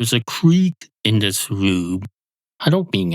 There's a creek in this room. I don't mean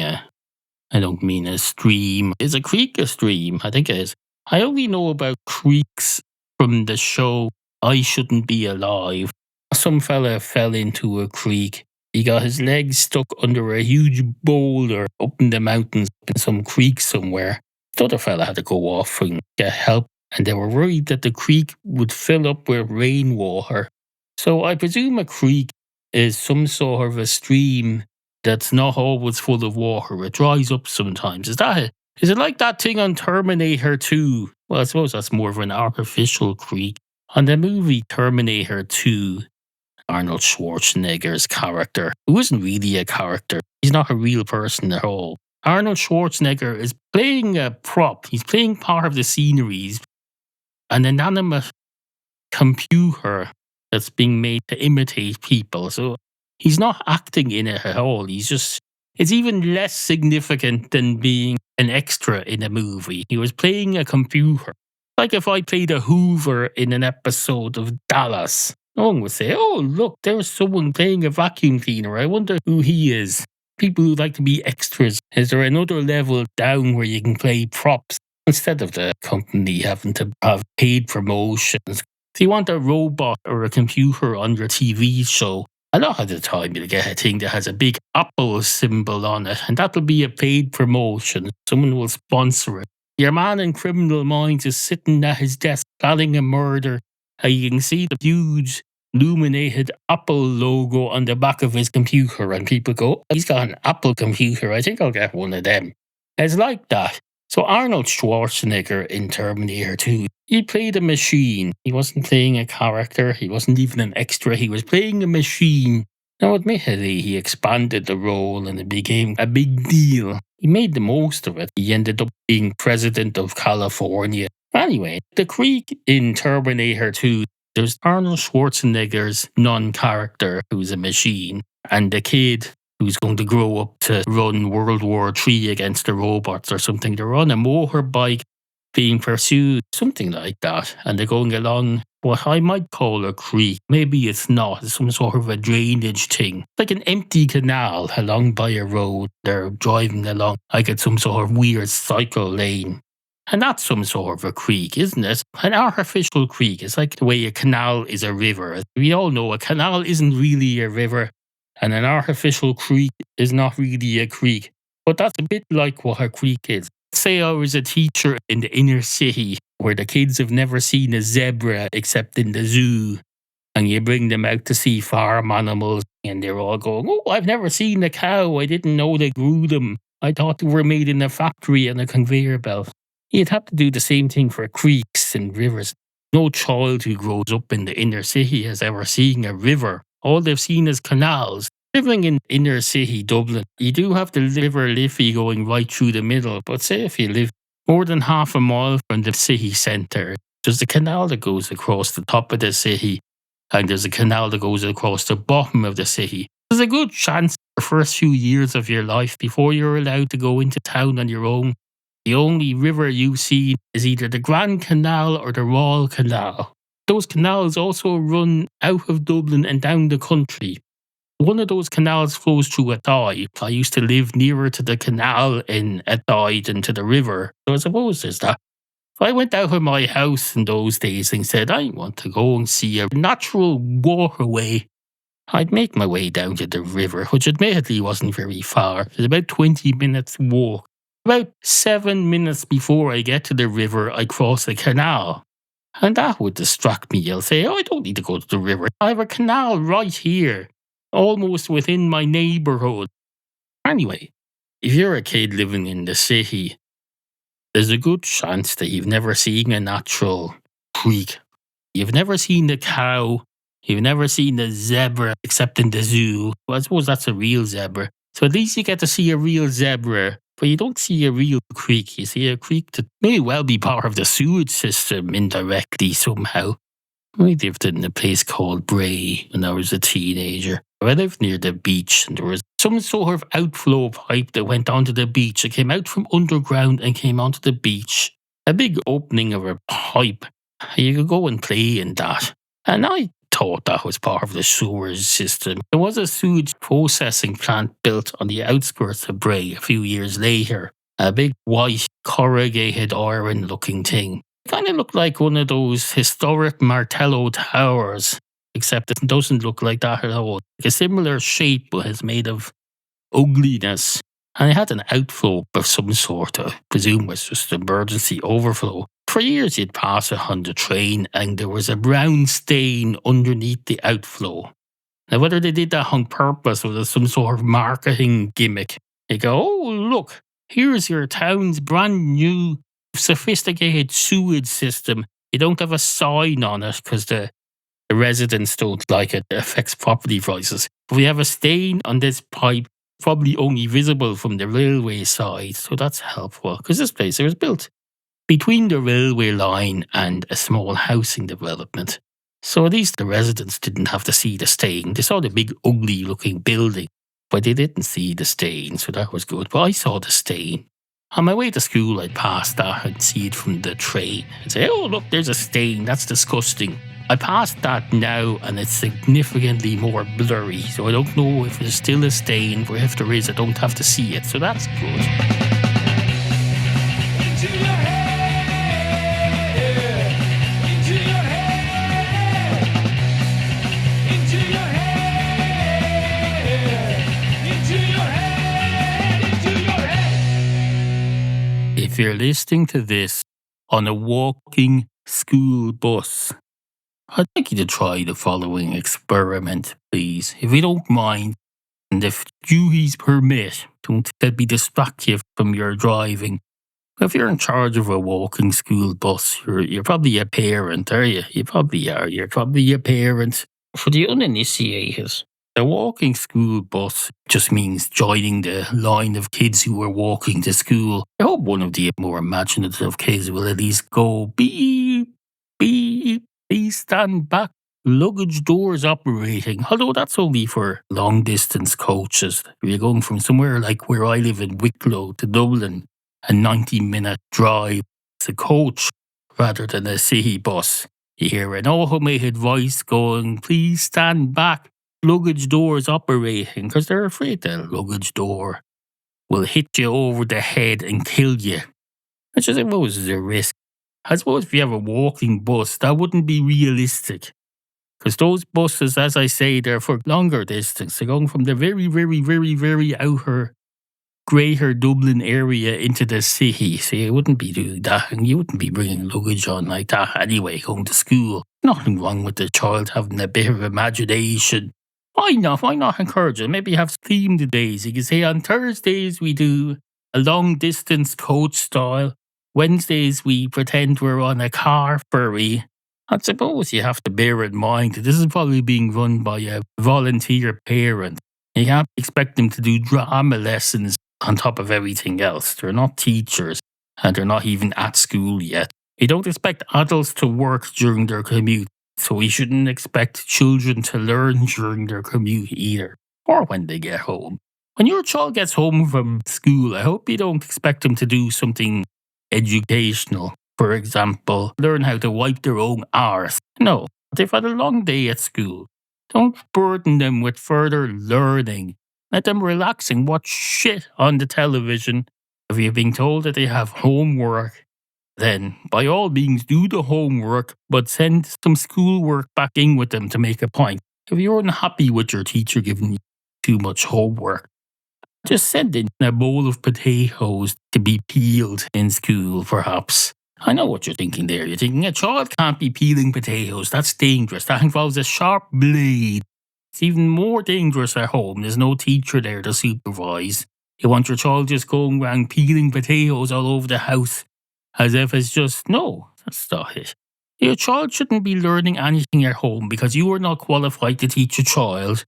a stream. Is a creek a stream? I think it is. I only know about creeks from the show I Shouldn't Be Alive. Some fella fell into a creek. He got his legs stuck under a huge boulder up in the mountains in some creek somewhere. The other fella had to go off and get help, and they were worried that the creek would fill up with rainwater. So I presume a creek is some sort of a stream that's not always full of water. It dries up sometimes. Is that it? Is it like that thing on Terminator 2? Well, I suppose that's more of an artificial creek. On the movie Terminator 2, Arnold Schwarzenegger's character, who isn't really a character, he's not a real person at all. Arnold Schwarzenegger is playing a prop. He's playing part of the sceneries. An inanimate computer that's being made to imitate people. So he's not acting in it at all. It's even less significant than being an extra in a movie. He was playing a computer. Like if I played a Hoover in an episode of Dallas, no one would say, oh, look, there's someone playing a vacuum cleaner. I wonder who he is. People who like to be extras. Is there another level down where you can play props instead of the company having to have paid promotions? If you want a robot or a computer on your TV show, a lot of the time you'll get a thing that has a big Apple symbol on it, and that'll be a paid promotion. Someone will sponsor it. Your man in Criminal Minds is sitting at his desk planning a murder, and you can see the huge illuminated Apple logo on the back of his computer, and people go, he's got an Apple computer, I think I'll get one of them. It's like that. So Arnold Schwarzenegger in Terminator 2, he played a machine. He wasn't playing a character. He wasn't even an extra. He was playing a machine. Now, admittedly, he expanded the role and it became a big deal. He made the most of it. He ended up being president of California. Anyway, the creek in Terminator 2, there's Arnold Schwarzenegger's non-character who's a machine, and the kid who's going to grow up to run World War III against the robots or something. They're on a motorbike being pursued, something like that. And they're going along what I might call a creek. Maybe it's not. It's some sort of a drainage thing. Like an empty canal along by a road. They're driving along like it's some sort of weird cycle lane. And that's some sort of a creek, isn't it? An artificial creek. It's like the way a canal is a river. We all know a canal isn't really a river. And an artificial creek is not really a creek. But that's a bit like what a creek is. Say I was a teacher in the inner city where the kids have never seen a zebra except in the zoo. And you bring them out to see farm animals and they're all going, oh, I've never seen a cow. I didn't know they grew them. I thought they were made in a factory on a conveyor belt. You'd have to do the same thing for creeks and rivers. No child who grows up in the inner city has ever seen a river. All they've seen is canals. Living in inner city Dublin, you do have the River Liffey going right through the middle, but say if you live more than half a mile from the city centre, there's a canal that goes across the top of the city, and there's a canal that goes across the bottom of the city. There's a good chance the first few years of your life, before you're allowed to go into town on your own, the only river you see is either the Grand Canal or the Royal Canal. Those canals also run out of Dublin and down the country. One of those canals flows through Athy. I used to live nearer to the canal in Athy than to the river, so I suppose there's that. If I went out of my house in those days and said, I want to go and see a natural waterway, I'd make my way down to the river, which admittedly wasn't very far. It was about 20 minutes walk. About 7 minutes before I get to the river, I cross a canal. And that would distract me. I'll say, I don't need to go to the river. I have a canal right here, almost within my neighbourhood. Anyway, if you're a kid living in the city, there's a good chance that you've never seen a natural creek. You've never seen a cow. You've never seen a zebra except in the zoo. Well, I suppose that's a real zebra. So at least you get to see a real zebra. But you don't see a real creek. You see a creek that may well be part of the sewage system indirectly somehow. I lived in a place called Bray when I was a teenager. I lived near the beach and there was some sort of outflow pipe that went onto the beach. It came out from underground and came onto the beach. A big opening of a pipe. You could go and play in that. And I thought that was part of the sewerage system. There was a sewage processing plant built on the outskirts of Bray a few years later. A big white corrugated iron looking thing. It kind of looked like one of those historic Martello towers, except it doesn't look like that at all. Like a similar shape but is made of ugliness. And it had an outflow of some sort. I presume it was just emergency overflow. For years you'd pass it on the train and there was a brown stain underneath the outflow. Now whether they did that on purpose or there's some sort of marketing gimmick, they go, oh look, here's your town's brand new sophisticated sewage system. You don't have a sign on it because the residents don't like it. It affects property prices. But we have a stain on this pipe, probably only visible from the railway side, so that's helpful because this place was built between the railway line and a small housing development. So at least the residents didn't have to see the stain. They saw the big ugly looking building, but they didn't see the stain, so that was good. But I saw the stain. On my way to school, I'd pass that and see it from the train and say, oh look, there's a stain, that's disgusting. I passed that now and it's significantly more blurry, so I don't know if there's still a stain, but if there is, I don't have to see it, so that's good. If you're listening to this on a walking school bus, I'd like you to try the following experiment, please. If you don't mind, and if duties permit, don't let me distract you from your driving. If you're in charge of a walking school bus, you're probably a parent, are you? You probably are. You're probably a parent. For the uninitiated, the walking school bus just means joining the line of kids who are walking to school. I hope one of the more imaginative kids will at least go, beep, beep, please stand back. Luggage doors operating. Although that's only for long distance coaches. If you're going from somewhere like where I live in Wicklow to Dublin, a 90-minute drive, it's a coach rather than a city bus. You hear an automated voice going, please stand back. Luggage doors operating, because they're afraid the luggage door will hit you over the head and kill you. Which I suppose is a risk. I suppose if you have a walking bus, that wouldn't be realistic. Because those buses, as I say, they're for longer distance. They're going from the very, very, very, very outer greater Dublin area into the city. So you wouldn't be doing that, and you wouldn't be bringing luggage on like that anyway, going to school. Nothing wrong with the child having a bit of imagination. Why not? Why not encourage it? Maybe have themed days. You can say on Thursdays we do a long distance coach style. Wednesdays we pretend we're on a car ferry. I suppose you have to bear in mind that this is probably being run by a volunteer parent. You can't expect them to do drama lessons on top of everything else. They're not teachers, and they're not even at school yet. You don't expect adults to work during their commute, so we shouldn't expect children to learn during their commute either, or when they get home. When your child gets home from school, I hope you don't expect them to do something educational. For example, learn how to wipe their own arse. No, they've had a long day at school. Don't burden them with further learning. Let them relax and watch shit on the television. If you're being told that they have homework, then by all means do the homework, but send some schoolwork back in with them to make a point. If you're unhappy with your teacher giving you too much homework, just send in a bowl of potatoes to be peeled in school, perhaps. I know what you're thinking there. You're thinking a child can't be peeling potatoes. That's dangerous. That involves a sharp blade. It's even more dangerous at home. There's no teacher there to supervise. You want your child just going around peeling potatoes all over the house as if it's just, no, that's not it. Your child shouldn't be learning anything at home because you are not qualified to teach a child.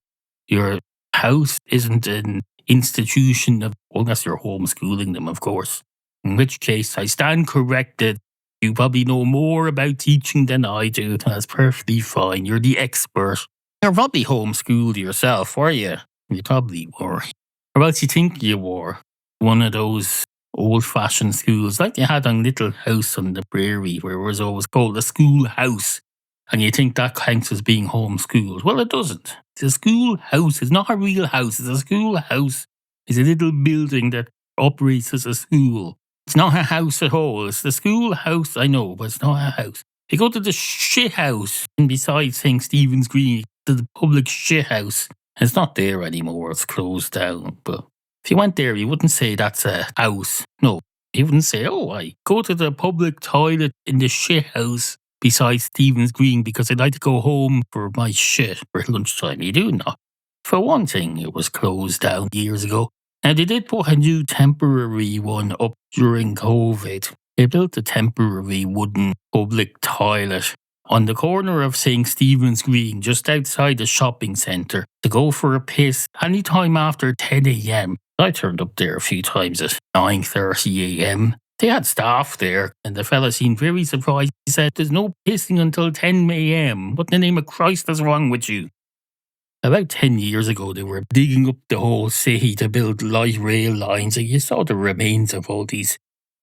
Your house isn't an institution of, unless you're homeschooling them, of course. In which case, I stand corrected. You probably know more about teaching than I do. That's perfectly fine. You're the expert. You're probably homeschooled yourself, were you? You probably were. Or else you think you were. One of those old-fashioned schools like they had on Little House on the Prairie, where it was always called a schoolhouse. and you think that counts as being homeschooled. Well, it doesn't. It's a schoolhouse. It's not a real house. It's a schoolhouse. It's a little building that operates as a school. It's not a house at all. It's the schoolhouse, I know, but it's not a house. You go to the shit house in beside St. Stephen's Green, to the public shit house. It's not there anymore. It's closed down. But if you went there, you wouldn't say that's a house. No, you wouldn't say, oh, I go to the public toilet in the shit house beside Stephen's Green because I'd like to go home for my shit for lunchtime. You do not. For one thing, it was closed down years ago. Now, they did put a new temporary one up during COVID. They built a temporary wooden public toilet on the corner of St. Stephen's Green, just outside the shopping centre, to go for a piss any time after 10 a.m. I turned up there a few times at 9:30 a.m. They had staff there, and the fella seemed very surprised. He said, "There's no pissing until 10 a.m. What in the name of Christ is wrong with you?" About 10 years ago, they were digging up the whole city to build light rail lines, and you saw the remains of all these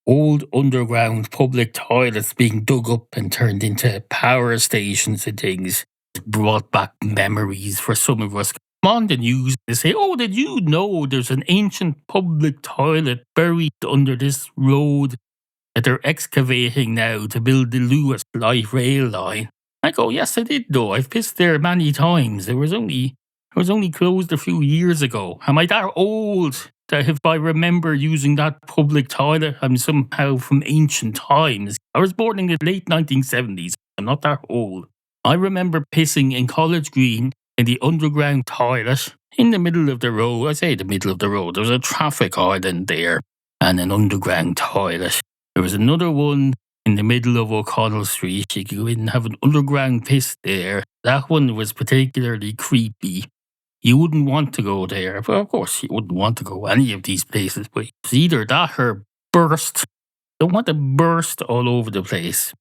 old underground public toilets being dug up and turned into power stations and things. It brought back memories for some of us. On the news, they say, "Oh, did you know there's an ancient public toilet buried under this road that they're excavating now to build the Lewis light rail line?" I go, "Yes, I did know. I've pissed there many times. It was only closed a few years ago. Am I that old that if I remember using that public toilet, I'm somehow from ancient times? I was born in the late 1970s. I'm not that old. I remember pissing in College Green in the underground toilet in the middle of the road. I say the middle of the road. There was a traffic island there and an underground toilet. There was another one in the middle of O'Connell Street. You could go in and have an underground piss there. That one was particularly creepy. You wouldn't want to go there. But of course, you wouldn't want to go any of these places. But it's either that or burst. Don't want to burst all over the place,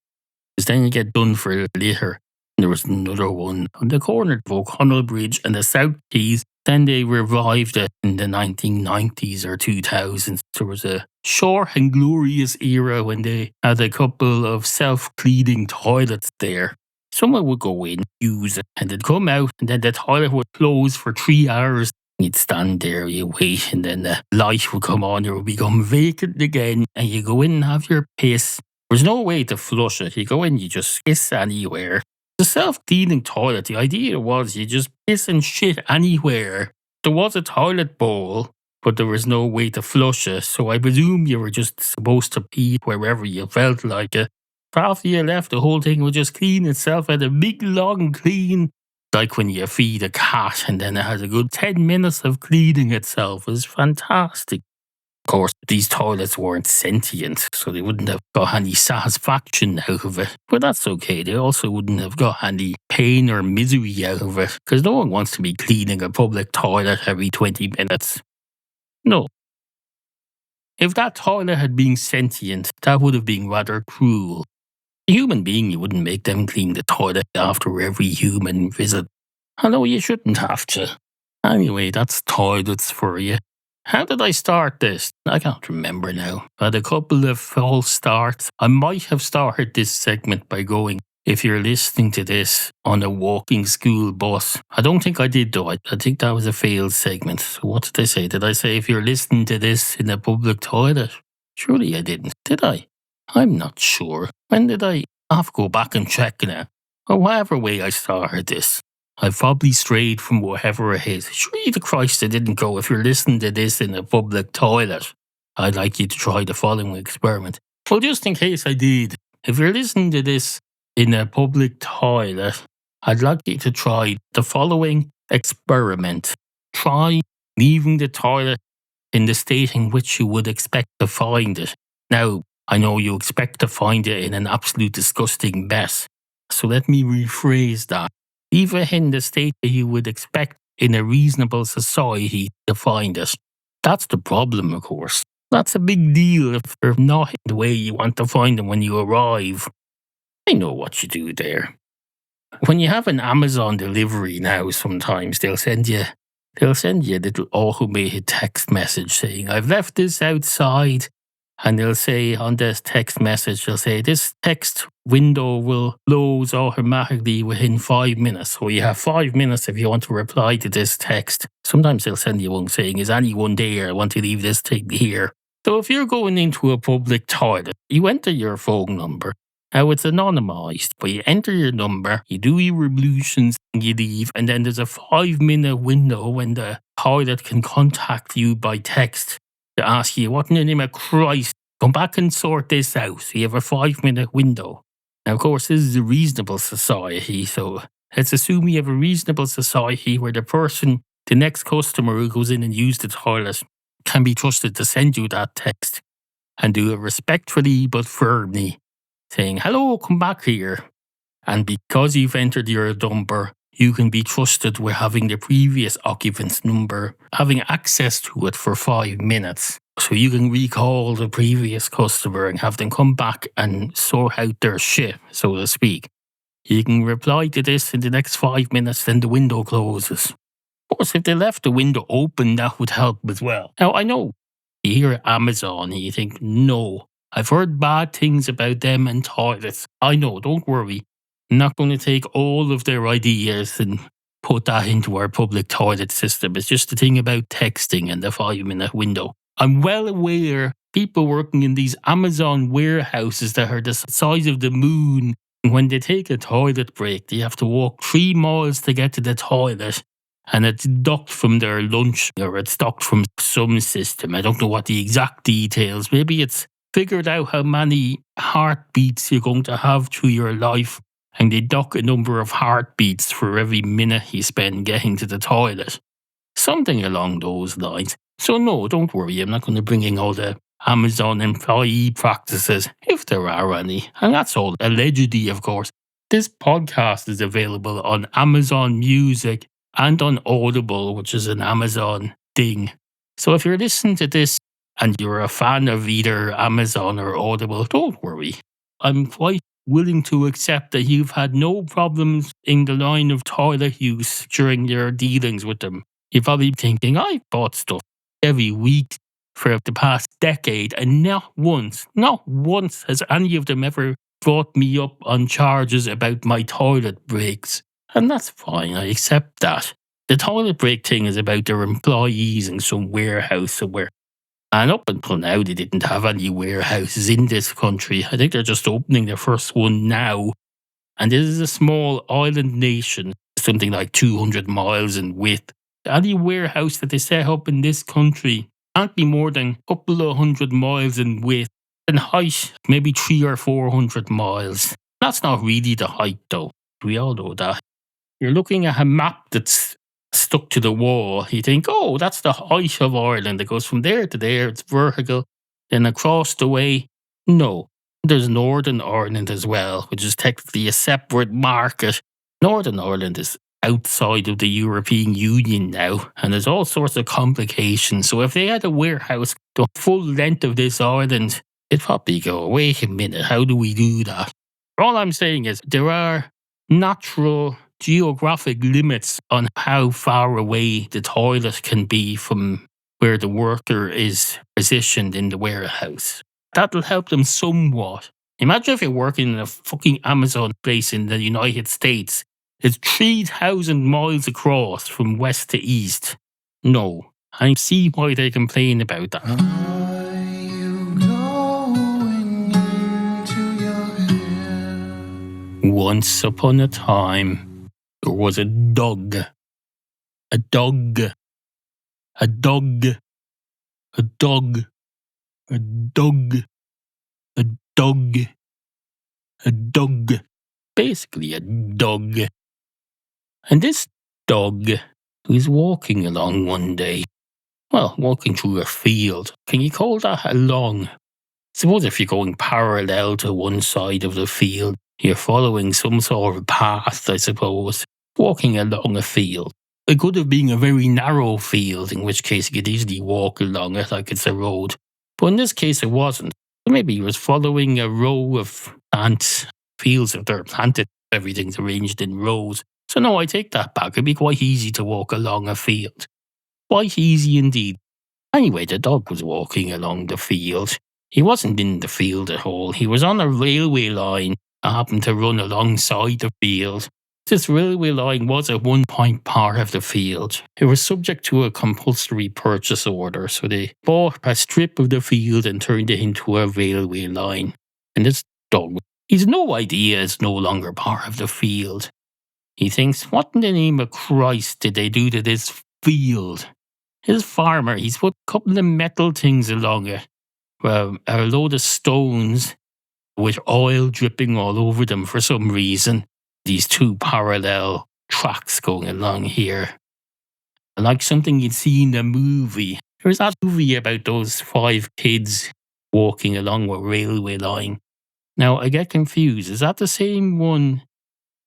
because then you get done for later. There was another one on the corner of O'Connell Bridge and the South Quays. Then they revived it in the 1990s or 2000s. There was a short and glorious era when they had a couple of self-cleaning toilets there. Someone would go in, use it, and they'd come out, and then the toilet would close for 3 hours. You'd stand there, you wait, and then the light would come on, it would become vacant again, and you go in and have your piss. There's no way to flush it. You go in, you just piss anywhere. The self-cleaning toilet, the idea was you just piss and shit anywhere. There was a toilet bowl, but there was no way to flush it, so I presume you were just supposed to pee wherever you felt like it. After you left, the whole thing would just clean itself at a big long clean. Like when you feed a cat and then it has a good 10 minutes of cleaning itself. It was fantastic. Of course, these toilets weren't sentient, so they wouldn't have got any satisfaction out of it. But that's okay. They also wouldn't have got any pain or misery out of it, because no one wants to be cleaning a public toilet every 20 minutes. No. If that toilet had been sentient, that would have been rather cruel. A human being, you wouldn't make them clean the toilet after every human visit. I know you shouldn't have to. Anyway, that's toilets for you. How did I start this? I can't remember now. I had a couple of false starts. I might have started this segment by going, "If you're listening to this on a walking school bus." I don't think I did though. I think that was a failed segment. So what did I say? Did I say if you're listening to this in a public toilet? Surely I didn't. Did I? I'm not sure. When did I? I'll have to go back and check now. Or whatever way I started this. I've probably strayed from whatever it is. Surely to Christ I didn't go, "If you're listening to this in a public toilet, I'd like you to try the following experiment." Well, just in case I did, if you're listening to this in a public toilet, I'd like you to try the following experiment. Try leaving the toilet in the state in which you would expect to find it. Now, I know you expect to find it in an absolute disgusting mess. So let me rephrase that. Leave it in the state that you would expect in a reasonable society to find it. That's the problem, of course. That's a big deal if they're not in the way you want to find them when you arrive. I know what you do there. When you have an Amazon delivery now, sometimes they'll send you a little automated text message saying, "I've left this outside. And they'll say on this text message, they'll say, this text window will close automatically within 5 minutes. So you have 5 minutes if you want to reply to this text. Sometimes they'll send you one saying, is anyone there? I want to leave this thing here. So if you're going into a public toilet, you enter your phone number. Now it's anonymized, but you enter your number, you do your ablutions, and you leave, and then there's a 5-minute window when the toilet can contact you by text to ask you, what in the name of Christ, come back and sort this out. So you have a 5-minute window. Now, of course, this is a reasonable society, so let's assume you have a reasonable society where the next customer who goes in and uses the toilet can be trusted to send you that text and do it respectfully but firmly, saying, hello, come back here. And because you've entered your number, you can be trusted with having the previous occupant's number, having access to it for 5 minutes. So you can recall the previous customer and have them come back and sort out their shit, so to speak. You can reply to this in the next 5 minutes, then the window closes. Of course, if they left the window open, that would help as well. Now, I know you hear Amazon and you think, no, I've heard bad things about them and toilets. I know, don't worry. I'm not going to take all of their ideas and put that into our public toilet system. It's just the thing about texting and the 5-minute window. I'm well aware people working in these Amazon warehouses that are the size of the moon, when they take a toilet break, they have to walk 3 miles to get to the toilet. And it's docked from their lunch, or it's docked from some system. I don't know what the exact details. Maybe it's figured out how many heartbeats you're going to have through your life, and they dock a number of heartbeats for every minute you spend getting to the toilet. Something along those lines. So no, don't worry, I'm not going to bring in all the Amazon employee practices, if there are any. And that's all allegedly, of course. This podcast is available on Amazon Music and on Audible, which is an Amazon thing. So if you're listening to this and you're a fan of either Amazon or Audible, don't worry. I'm quite willing to accept that you've had no problems in the line of toilet use during your dealings with them. You're probably thinking, I've bought stuff every week for the past decade, and not once has any of them ever brought me up on charges about my toilet breaks. And that's fine, I accept that. The toilet break thing is about their employees in some warehouse somewhere. And up until now, they didn't have any warehouses in this country. I think they're just opening their first one now. And this is a small island nation, something like 200 miles in width. Any warehouse that they set up in this country can't be more than a couple of 100 miles in width. In height, maybe 300 or 400 miles. That's not really the height, though. We all know that. You're looking at a map that's stuck to the wall. You think, oh, that's the height of Ireland. It goes from there to there. It's vertical. Then across the way. No. There's Northern Ireland as well, which is technically a separate market. Northern Ireland is outside of the European Union now, and there's all sorts of complications. So if they had a warehouse the full length of this island, it'd probably go, wait a minute, how do we do that? All I'm saying is there are natural geographic limits on how far away the toilet can be from where the worker is positioned in the warehouse. That'll help them somewhat. Imagine if you're working in a fucking Amazon place in the United States. It's 3,000 miles across from west to east. No, I see why they complain about that. Are you going into your head? Once upon a time, there was a dog. A dog. A dog. A dog. A dog. A dog. A dog. Basically a dog. And this dog was walking along one day. Well, walking through a field. Can you call that along? Suppose if you're going parallel to one side of the field, you're following some sort of path, I suppose, walking along a field. It could have been a very narrow field, in which case you could easily walk along it like it's a road. But in this case, it wasn't. Maybe he was following a row of plants. Fields, if they're planted, everything's arranged in rows. So no, I take that back. It'd be quite easy to walk along a field. Quite easy indeed. Anyway, the dog was walking along the field. He wasn't in the field at all. He was on a railway line that happened to run alongside the field. This railway line was at one point part of the field. It was subject to a compulsory purchase order, so they bought a strip of the field and turned it into a railway line. And this dog, he's no idea it's no longer part of the field. He thinks, what in the name of Christ did they do to this field? His farmer, he's put a couple of metal things along it, a load of stones with oil dripping all over them for some reason. These two parallel tracks going along here. Like something you'd see in a movie. There's that movie about those 5 kids walking along a railway line. Now, I get confused. Is that the same one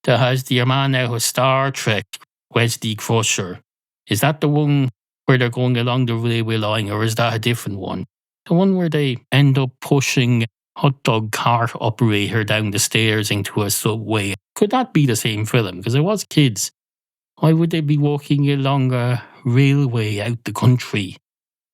that has the man out of Star Trek, Wesley Crusher? Is that the one where they're going along the railway line, or is that a different one? The one where they end up pushing a hot dog cart operator down the stairs into a subway. Could that be the same film? Because it was kids. Why would they be walking along a railway out the country?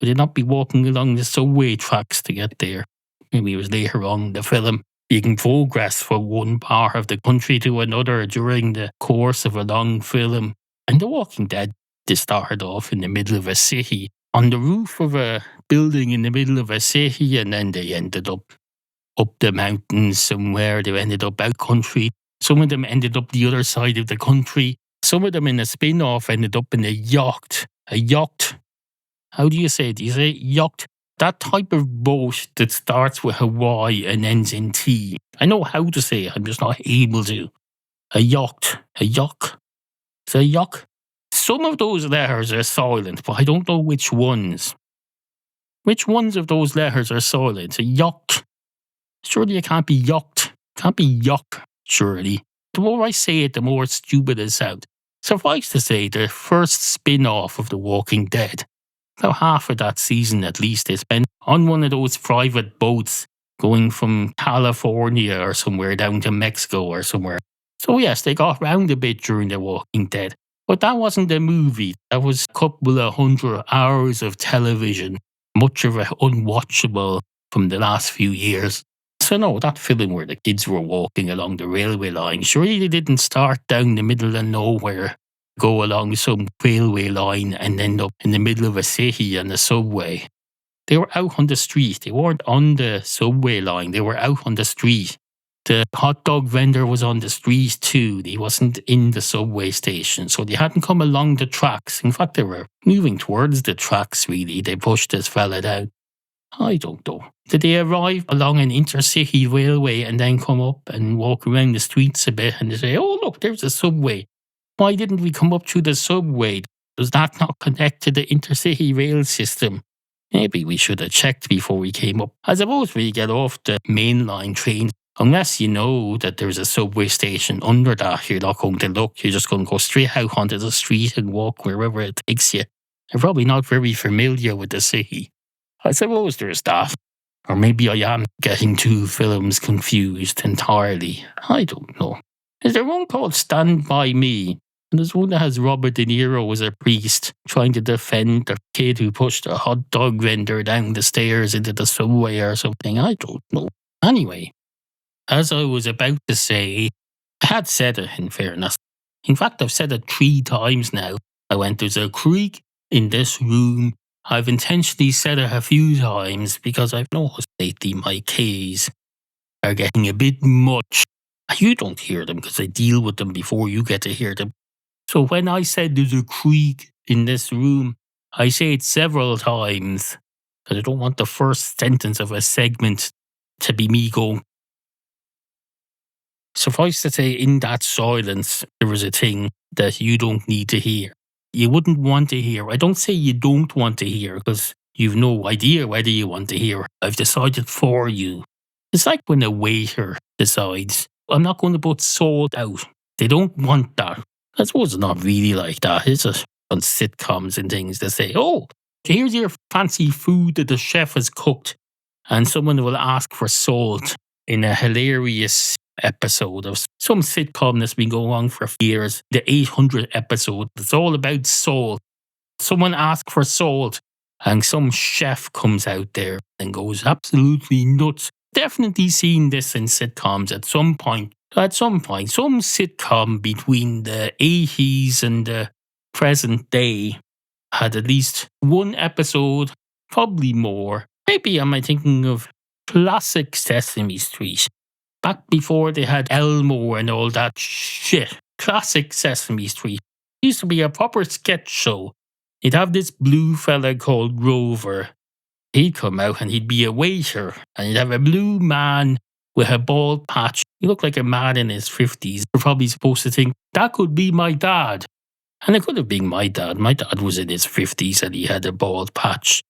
Would they not be walking along the subway tracks to get there? Maybe it was later on in the film. You can progress from one part of the country to another during the course of a long film. And The Walking Dead, they started off in the middle of a city, on the roof of a building in the middle of a city, and then they ended up the mountains somewhere. They ended up out country. Some of them ended up the other side of the country. Some of them in a spin-off ended up in a yacht. A yacht. How do you say it? Do you say yacht? That type of boat that starts with a Y and ends in T. I know how to say it, I'm just not able to. A yacht. A yacht. It's a yacht. Some of those letters are silent, but I don't know which ones. Which ones of those letters are silent? A yacht. Surely it can't be yacht. It can't be yuck, surely. The more I say it, the more stupid it sounds. Suffice to say, the first spin-off of The Walking Dead, about half of that season at least, they spent on one of those private boats going from California or somewhere down to Mexico or somewhere. So yes, they got around a bit during The Walking Dead. But that wasn't a movie. That was a couple of 100 hours of television, much of it unwatchable from the last few years. So no, that film where the kids were walking along the railway line, surely they didn't start down the middle of nowhere, go along some railway line and end up in the middle of a city and a subway. They were out on the street. They weren't on the subway line. They were out on the street. The hot dog vendor was on the street too. He wasn't in the subway station, so they hadn't come along the tracks. In fact, they were moving towards the tracks, really. They pushed this fella down. I don't know. Did they arrive along an intercity railway and then come up and walk around the streets a bit and they say, oh, look, there's a subway. Why didn't we come up to the subway? Does that not connect to the intercity rail system? Maybe we should have checked before we came up. I suppose when you get off the mainline train, unless you know that there's a subway station under that, you're not going to look. You're just going to go straight out onto the street and walk wherever it takes you. You're probably not very familiar with the city. I suppose there's that. Or maybe I am getting two films confused entirely. I don't know. Is there one called Stand By Me? And there's one that has Robert De Niro as a priest trying to defend the kid who pushed a hot dog vendor down the stairs into the subway or something. I don't know. Anyway, as I was about to say, I had said it in fairness. In fact, I've said it 3 times now. I went, there's a creak in this room. I've intentionally said it a few times because I've noticed lately my Ks are getting a bit much. You don't hear them because I deal with them before you get to hear them. So when I said there's a creak in this room, I say it several times because I don't want the first sentence of a segment to be me going. Suffice to say, in that silence, there was a thing that you don't need to hear. You wouldn't want to hear. I don't say you don't want to hear because you've no idea whether you want to hear. I've decided for you. It's like when a waiter decides, I'm not going to put salt out. They don't want that. I suppose it's not really like that, is it? On sitcoms and things, they say, oh, here's your fancy food that the chef has cooked. And someone will ask for salt in a hilarious episode of some sitcom that's been going on for years, the 800th episode. It's all about salt. Someone asks for salt and some chef comes out there. and goes absolutely nuts. Definitely seen this in sitcoms at some point. Some sitcom between the 80s and the present day had at least one episode, probably more. Maybe am I thinking of classic Sesame Street? Back before they had Elmo and all that shit. Classic Sesame Street. Used to be a proper sketch show. You'd have this blue fella called Grover. He'd come out and he'd be a waiter. And you'd have a blue man with a bald patch. He looked like a man in his 50s. You're probably supposed to think, that could be my dad. And it could have been my dad. My dad was in his 50s and he had a bald patch.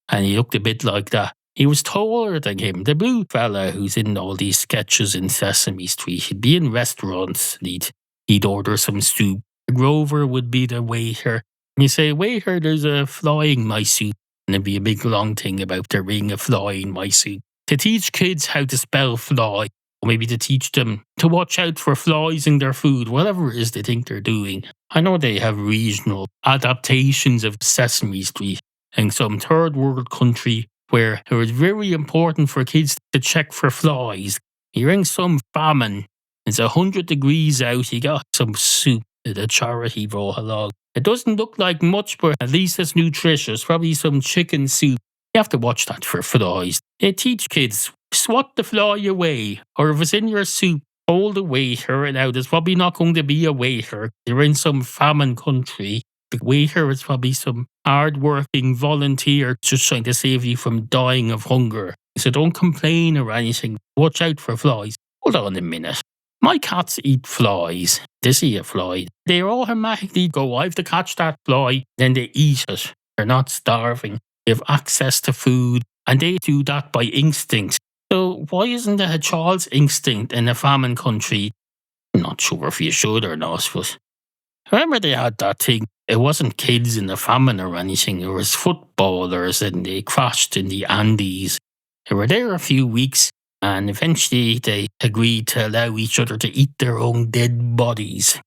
And he looked a bit like that. He was taller than him. The blue fella who's in all these sketches in Sesame Street. He'd be in restaurants and he'd order some soup. Grover would be the waiter. And you say, waiter, there's a fly in my soup. And there'd be a big long thing about there being a fly in my soup. To teach kids how to spell fly. Or maybe to teach them to watch out for flies in their food. Whatever it is they think they're doing. I know they have regional adaptations of Sesame Street in some third world country where it was very important for kids to check for flies. You're in some famine, it's 100 degrees out, you got some soup that a charity brought along. It doesn't look like much, but at least it's nutritious. Probably some chicken soup. You have to watch that for flies. They teach kids, swat the fly away, or if it's in your soup, hold the waiter. Now, there's probably not going to be a waiter. You're in some famine country. The waiter is probably some hard-working volunteer just trying to save you from dying of hunger. So don't complain or anything. Watch out for flies. Hold on a minute. My cats eat flies. They see a fly. They automatically go, I have to catch that fly. Then they eat it. They're not starving. They have access to food. And they do that by instinct. So why isn't there a child's instinct in a famine country? I'm not sure if you should or not, but remember they had that thing. It wasn't kids in the famine or anything. It was footballers and they crashed in the Andes. They were there a few weeks and eventually they agreed to allow each other to eat their own dead bodies.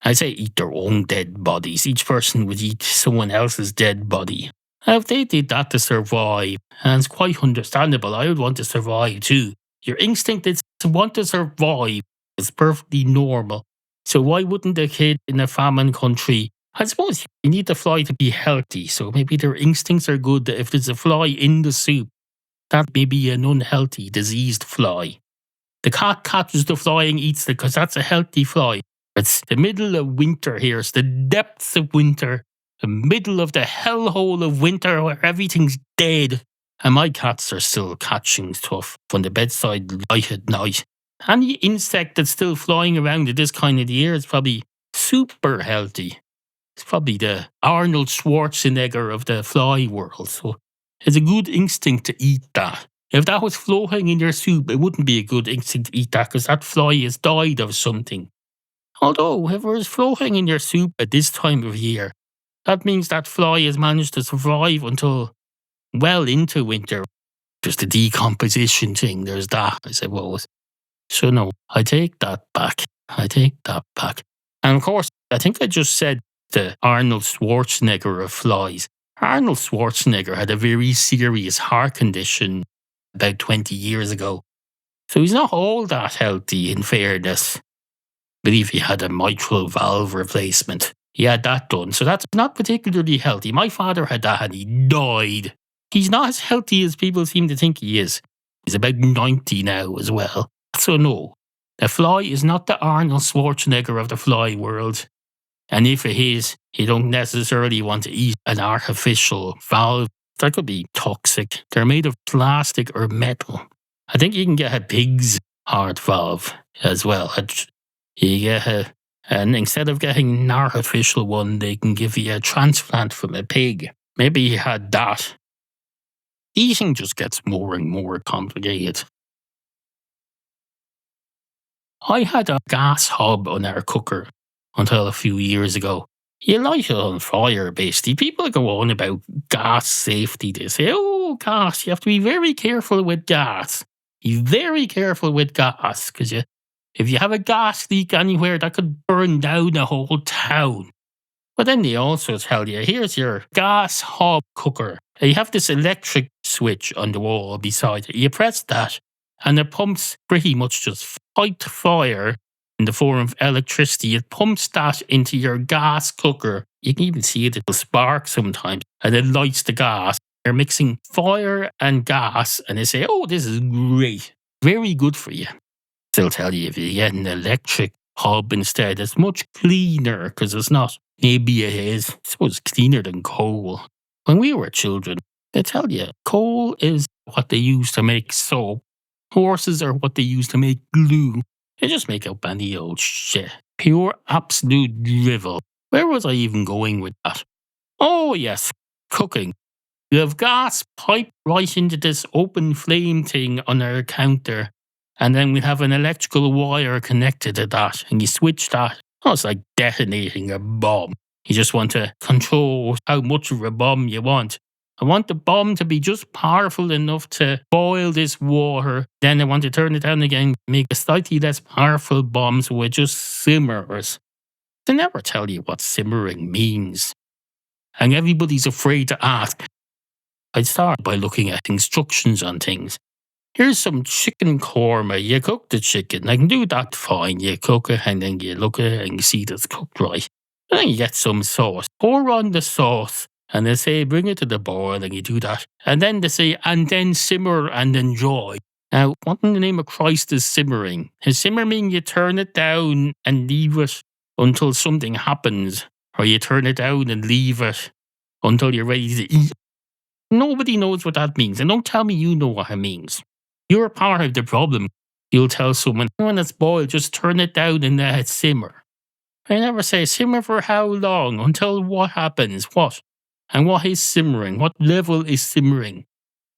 I say eat their own dead bodies. Each person would eat someone else's dead body. If they did that to survive, and it's quite understandable, I would want to survive too. Your instinct is to want to survive. It's perfectly normal. So why wouldn't a kid in a famine country? I suppose you need the fly to be healthy, so maybe their instincts are good that if there's a fly in the soup, that may be an unhealthy, diseased fly. The cat catches the fly and eats it because that's a healthy fly. It's the middle of winter here. It's the depths of winter. The middle of the hellhole of winter where everything's dead. And my cats are still catching stuff from the bedside light at night. Any insect that's still flying around at this kind of the year is probably super healthy. It's probably the Arnold Schwartzenegger of the fly world. So it's a good instinct to eat that. If that was floating in your soup, it wouldn't be a good instinct to eat that because that fly has died of something. Although, if it was floating in your soup at this time of year, that means that fly has managed to survive until well into winter. Just the decomposition thing, there's that, I suppose. So no, I take that back. And of course, I think I just said the Arnold Schwarzenegger of flies. Arnold Schwarzenegger had a very serious heart condition about 20 years ago. So he's not all that healthy, in fairness. I believe he had a mitral valve replacement. He had that done, so that's not particularly healthy. My father had that and he died. He's not as healthy as people seem to think he is. He's about 90 now as well. So no, the fly is not the Arnold Schwarzenegger of the fly world. And if it is, you don't necessarily want to eat an artificial valve. That could be toxic. They're made of plastic or metal. I think you can get a pig's heart valve as well. You get and instead of getting an artificial one, they can give you a transplant from a pig. Maybe he had that. Eating just gets more and more complicated. I had a gas hob on our cooker until a few years ago. You light it on fire, basically. People go on about gas safety. They say, oh, gas, you have to be very careful with gas. Be very careful with gas, because if you have a gas leak anywhere, that could burn down a whole town. But then they also tell you, here's your gas hob cooker. You have this electric switch on the wall beside it. You press that, and the pumps pretty much just fight fire in the form of electricity. It pumps that into your gas cooker. You can even see it, it'll spark sometimes, and it lights the gas. You're mixing fire and gas, and they say, oh, this is great. Very good for you. Still tell you if you get an electric hob instead, it's much cleaner because it's not. Maybe it is. I suppose it's cleaner than coal. When we were children, they tell you coal is what they use to make soap. Horses are what they use to make glue. They just make up any old shit. Pure absolute drivel. Where was I even going with that? Oh yes, cooking. You have gas piped right into this open flame thing on our counter, and then we have an electrical wire connected to that, and you switch that. Oh, it's like detonating a bomb. You just want to control how much of a bomb you want. I want the bomb to be just powerful enough to boil this water. Then I want to turn it down again, make a slightly less powerful bomb so it just simmers. They never tell you what simmering means. And everybody's afraid to ask. I'd start by looking at instructions on things. Here's some chicken korma. You cook the chicken. I can do that fine. You cook it and then you look at it and you see that it's cooked right. And then you get some sauce. Pour on the sauce. And they say, bring it to the boil, and you do that. And then they say, and then simmer and enjoy. Now, what in the name of Christ is simmering? Does simmer mean you turn it down and leave it until something happens? Or you turn it down and leave it until you're ready to eat? Nobody knows what that means. And don't tell me you know what it means. You're part of the problem. You'll tell someone, when it's boiled, just turn it down and let it simmer. I never say simmer for how long, until what happens, what? And what is simmering? What level is simmering?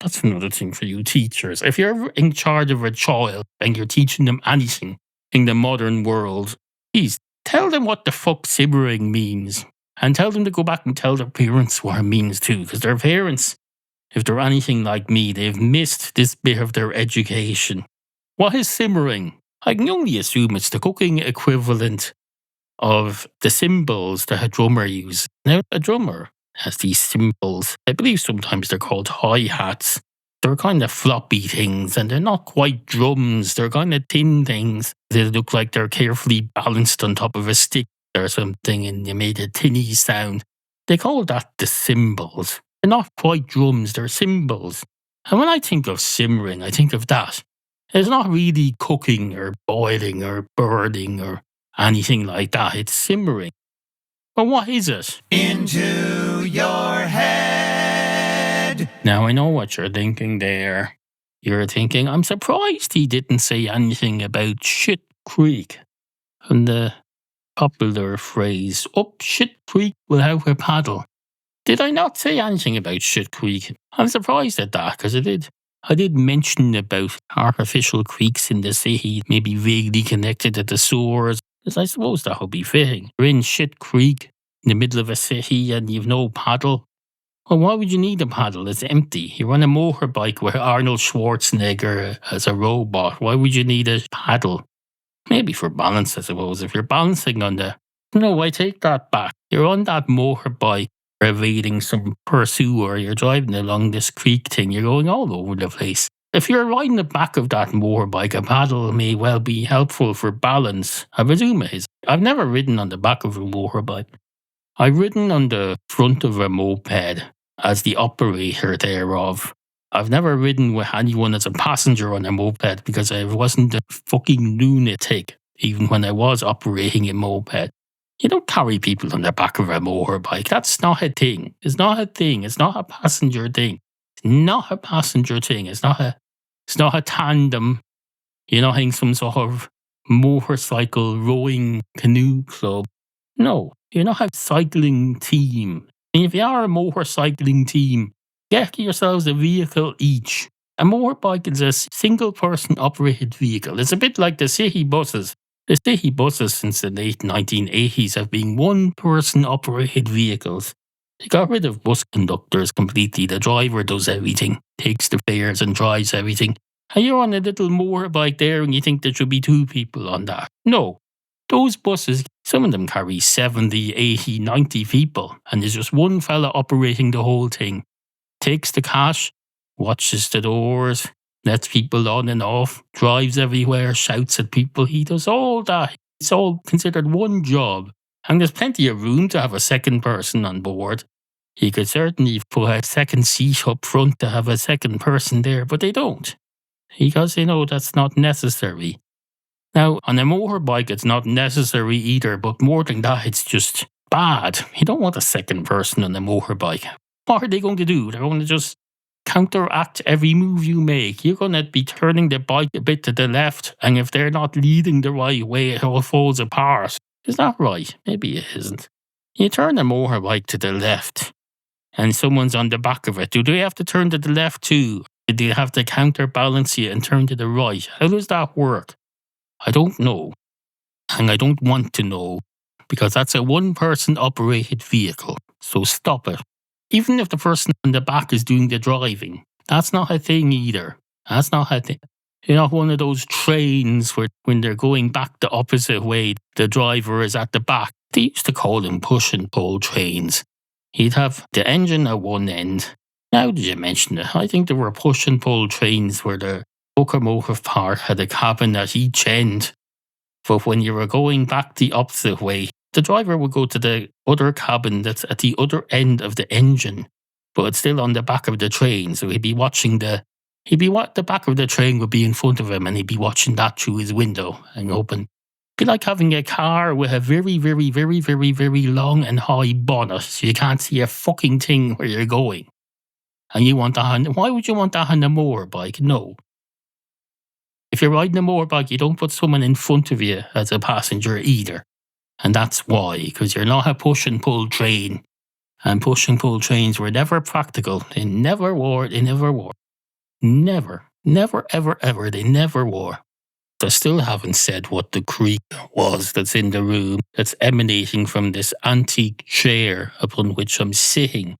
That's another thing for you teachers. If you're in charge of a child and you're teaching them anything in the modern world, please tell them what the fuck simmering means. And tell them to go back and tell their parents what it means too. Because their parents, if they're anything like me, they've missed this bit of their education. What is simmering? I can only assume it's the cooking equivalent of the cymbals that a drummer uses. Now, a drummer has these cymbals. I believe sometimes they're called hi-hats. They're kind of floppy things, and they're not quite drums. They're kind of thin things. They look like they're carefully balanced on top of a stick or something, and they made a tinny sound. They call that the cymbals. They're not quite drums, they're cymbals. And when I think of simmering, I think of that. It's not really cooking or boiling or burning or anything like that. It's simmering. But what is it? Into your head. Now, I know what you're thinking there. You're thinking, I'm surprised he didn't say anything about shit creek. And the popular phrase, up shit creek without a paddle. Did I not say anything about shit creek? I'm surprised at that, because I did mention about artificial creeks in the city, maybe vaguely connected to the sewers, because I suppose that would be fitting. You're in shit creek in the middle of a city and you've no paddle. Well, why would you need a paddle? It's empty. You're on a motorbike with Arnold Schwarzenegger as a robot. Why would you need a paddle? Maybe for balance, I suppose. If you're balancing on the... No, I take that back. You're on that motorbike evading some pursuer. You're driving along this creek thing. You're going all over the place. If you're riding the back of that motorbike, a paddle may well be helpful for balance. I presume it is. I've never ridden on the back of a motorbike. I've ridden on the front of a moped as the operator thereof. I've never ridden with anyone as a passenger on a moped because I wasn't a fucking lunatic, even when I was operating a moped. You don't carry people on the back of a motorbike. That's not a thing. It's not a thing. It's not a passenger thing. It's not a passenger thing. It's not a tandem. You're not in some sort of motorcycle rowing canoe club. No, you're not a cycling team. And if you are a motorcycling team, get yourselves a vehicle each. A motorbike is a single-person operated vehicle. It's a bit like the city buses. The city buses since the late 1980s have been one-person operated vehicles. They got rid of bus conductors completely. The driver does everything, takes the fares and drives everything. And you're on a little motorbike there and you think there should be two people on that. No. Those buses, some of them carry 70, 80, 90 people. And there's just one fella operating the whole thing. Takes the cash watches the doors, lets people on and off, drives everywhere, shouts at people. He does all that. It's all considered one job. And there's plenty of room to have a second person on board. He could certainly put a second seat up front to have a second person there, but they don't. Because they know that's not necessary. Now, on a motorbike, it's not necessary either, but more than that, it's just bad. You don't want a second person on a motorbike. What are they going to do? They're going to just counteract every move you make. You're going to be turning the bike a bit to the left, and if they're not leading the right way, it all falls apart. Is that right? Maybe it isn't. You turn a motorbike to the left, and someone's on the back of it. Do they have to turn to the left too? Do they have to counterbalance you and turn to the right? How does that work? I don't know. And I don't want to know, because that's a one-person operated vehicle. So stop it. Even if the person on the back is doing the driving, that's not a thing either. That's not a thing. You're not one of those trains where when they're going back the opposite way, the driver is at the back. They used to call them push and pull trains. He'd have the engine at one end. Now did you mention it? I think there were push and pull trains where the locomotive part had a cabin at each end. But when you were going back the opposite way, the driver would go to the other cabin that's at the other end of the engine, but it's still on the back of the train. So he'd be watching the back of the train would be in front of him, and he'd be watching that through his window and open. It'd be like having a car with a very, very, very, very, very long and high bonnet, so you can't see a fucking thing where you're going. And you want that why would you want that on a motorbike? No. If you're riding a motorbike, you don't put someone in front of you as a passenger either. And that's why, because you're not a push and pull train. And push and pull trains were never practical. They never were. Never, ever, ever. They never were. I still haven't said what the creak was that's in the room, that's emanating from this antique chair upon which I'm sitting.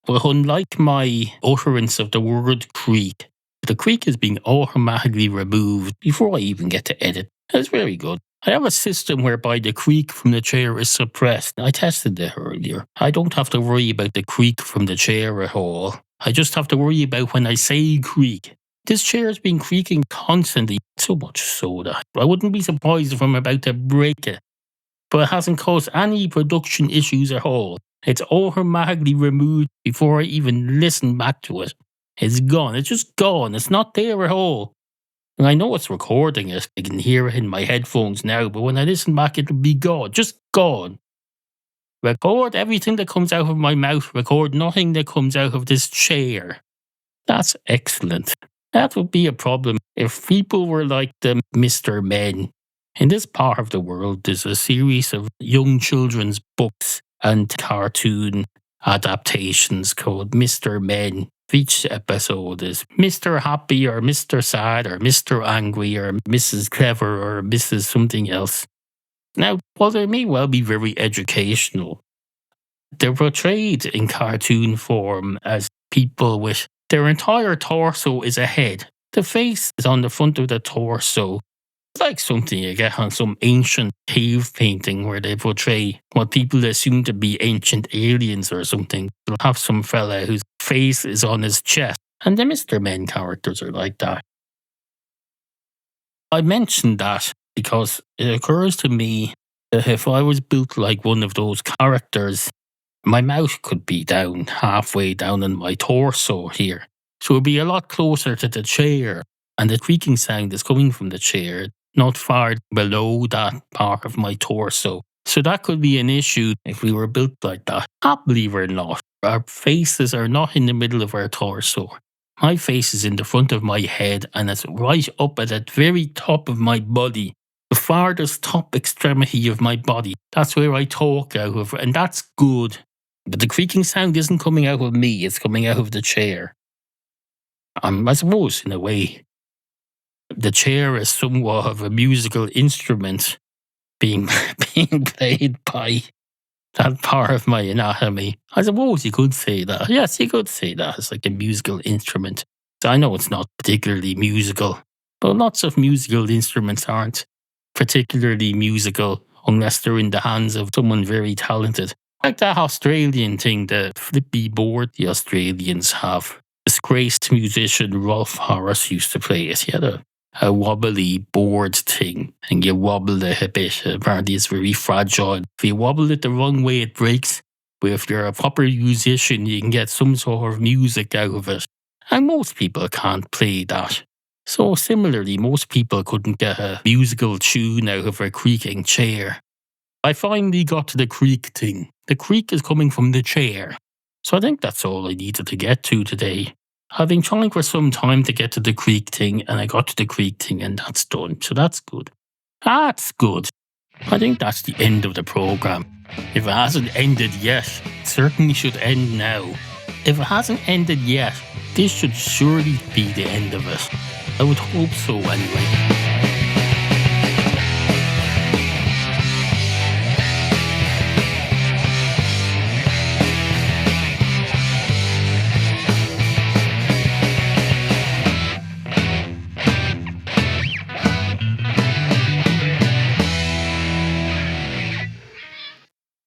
But unlike my utterance of the word creak, the creak is being automatically removed before I even get to edit. That's very good. I have a system whereby the creak from the chair is suppressed. I tested it earlier. I don't have to worry about the creak from the chair at all. I just have to worry about when I say creak. This chair has been creaking constantly, so much so that I wouldn't be surprised if I'm about to break it. But it hasn't caused any production issues at all. It's automatically removed before I even listen back to it. It's gone. It's just gone. It's not there at all. And I know it's recording it. I can hear it in my headphones now, but when I listen back, it'll be gone. Just gone. Record everything that comes out of my mouth. Record nothing that comes out of this chair. That's excellent. That would be a problem if people were like the Mr. Men. In this part of the world, there's a series of young children's books and cartoon adaptations called Mr. Men. Each episode is Mr. Happy or Mr. Sad or Mr. Angry or Mrs. Clever or Mrs. something else. Now, while they may well be very educational, they're portrayed in cartoon form as people with their entire torso is a head. The face is on the front of the torso. It's like something you get on some ancient cave painting where they portray what people assume to be ancient aliens or something. They'll have some fella whose face is on his chest. And the Mr. Men characters are like that. I mentioned that because it occurs to me that if I was built like one of those characters, my mouth could be down halfway down in my torso here. So it would be a lot closer to the chair. And the creaking sound is coming from the chair, not far below that part of my torso. So that could be an issue if we were built like that. Happily we're not. Our faces are not in the middle of our torso. My face is in the front of my head and it's right up at the very top of my body. The farthest top extremity of my body. That's where I talk out of, and that's good. But the creaking sound isn't coming out of me, it's coming out of the chair. I suppose, in a way, the chair is somewhat of a musical instrument being played by that part of my anatomy. I suppose you could say that. Yes, you could say that. It's like a musical instrument. I know it's not particularly musical, but lots of musical instruments aren't particularly musical unless they're in the hands of someone very talented. Like that Australian thing, the flippy board the Australians have. disgraced musician Rolf Harris used to play it. He had a wobbly board thing, and you wobble it a bit. Apparently, it's very fragile. If you wobble it the wrong way, it breaks. But if you're a proper musician, you can get some sort of music out of it. And most people can't play that. So similarly, most people couldn't get a musical tune out of a creaking chair. I finally got to the creak thing. The creak is coming from the chair. So I think that's all I needed to get to today. I've been trying for some time to get to the creak thing, and I got to the creak thing, and that's done. So that's good. That's good. I think that's the end of the programme. If it hasn't ended yet, it certainly should end now. If it hasn't ended yet, this should surely be the end of it. I would hope so anyway.